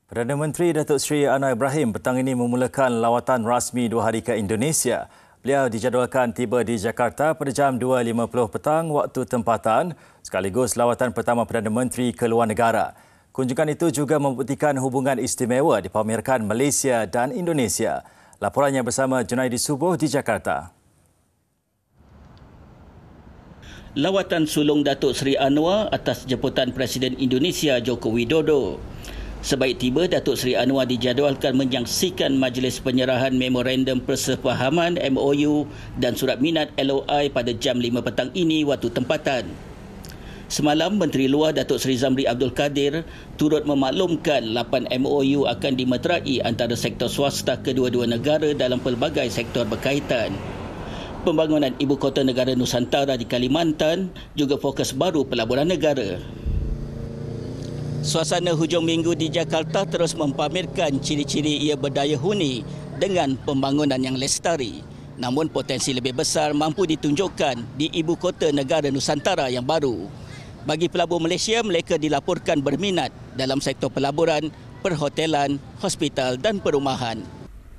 Perdana Menteri Datuk Seri Anwar Ibrahim petang ini memulakan lawatan rasmi 2 hari ke Indonesia. Beliau dijadualkan tiba di Jakarta pada jam 2.50 petang waktu tempatan, sekaligus lawatan pertama Perdana Menteri ke luar negara. Kunjungan itu juga membuktikan hubungan istimewa dipamerkan Malaysia dan Indonesia. Laporannya bersama Junaidi Subuh di Jakarta. Lawatan sulung Datuk Seri Anwar atas jemputan Presiden Indonesia Joko Widodo. Sebaik tiba, Datuk Seri Anwar dijadualkan menyaksikan majlis penyerahan Memorandum Persefahaman MOU dan surat minat LOI pada jam 5 petang ini waktu tempatan. Semalam, Menteri Luar Datuk Seri Zamri Abdul Kadir turut memaklumkan 8 MOU akan dimeterai antara sektor swasta kedua-dua negara dalam pelbagai sektor berkaitan. Pembangunan Ibu Kota Negara Nusantara di Kalimantan juga fokus baru pelaburan negara. Suasana hujung minggu di Jakarta terus mempamerkan ciri-ciri ia berdaya huni dengan pembangunan yang lestari. Namun potensi lebih besar mampu ditunjukkan di Ibu Kota Negara Nusantara yang baru. Bagi pelabur Malaysia, mereka dilaporkan berminat dalam sektor pelaburan, perhotelan, hospital dan perumahan.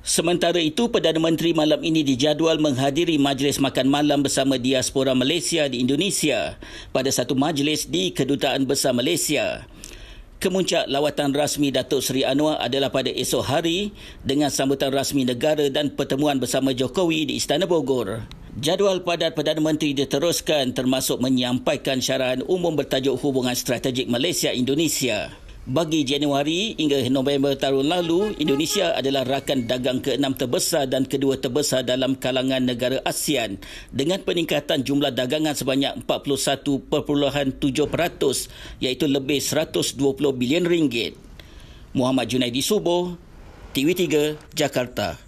Sementara itu, Perdana Menteri malam ini dijadual menghadiri majlis makan malam bersama diaspora Malaysia di Indonesia pada satu majlis di Kedutaan Besar Malaysia. Kemuncak lawatan rasmi Datuk Seri Anwar adalah pada esok hari dengan sambutan rasmi negara dan pertemuan bersama Jokowi di Istana Bogor. Jadual padat Perdana Menteri diteruskan termasuk menyampaikan syarahan umum bertajuk Hubungan Strategik Malaysia-Indonesia. Bagi Januari hingga November tahun lalu, Indonesia adalah rakan dagang ke-6 terbesar dan kedua terbesar dalam kalangan negara ASEAN dengan peningkatan jumlah dagangan sebanyak 41.7% iaitu lebih 120 bilion ringgit. Muhammad Junaidi Subuh, TV3, Jakarta.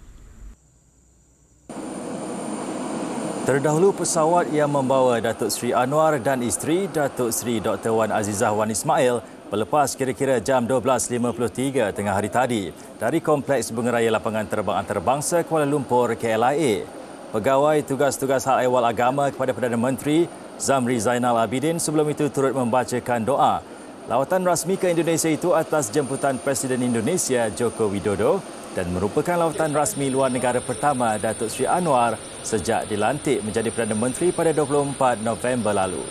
Terdahulu pesawat yang membawa Datuk Seri Anwar dan isteri Datuk Seri Dr. Wan Azizah Wan Ismail berlepas kira-kira jam 12.53 tengah hari tadi dari Kompleks Bungaraya Lapangan Terbang Antarabangsa Kuala Lumpur KLIA. Pegawai tugas-tugas hak ehwal agama kepada Perdana Menteri Zamri Zainal Abidin sebelum itu turut membacakan doa. Lawatan rasmi ke Indonesia itu atas jemputan Presiden Indonesia Joko Widodo dan merupakan lawatan rasmi luar negara pertama Datuk Seri Anwar sejak dilantik menjadi Perdana Menteri pada 24 November lalu.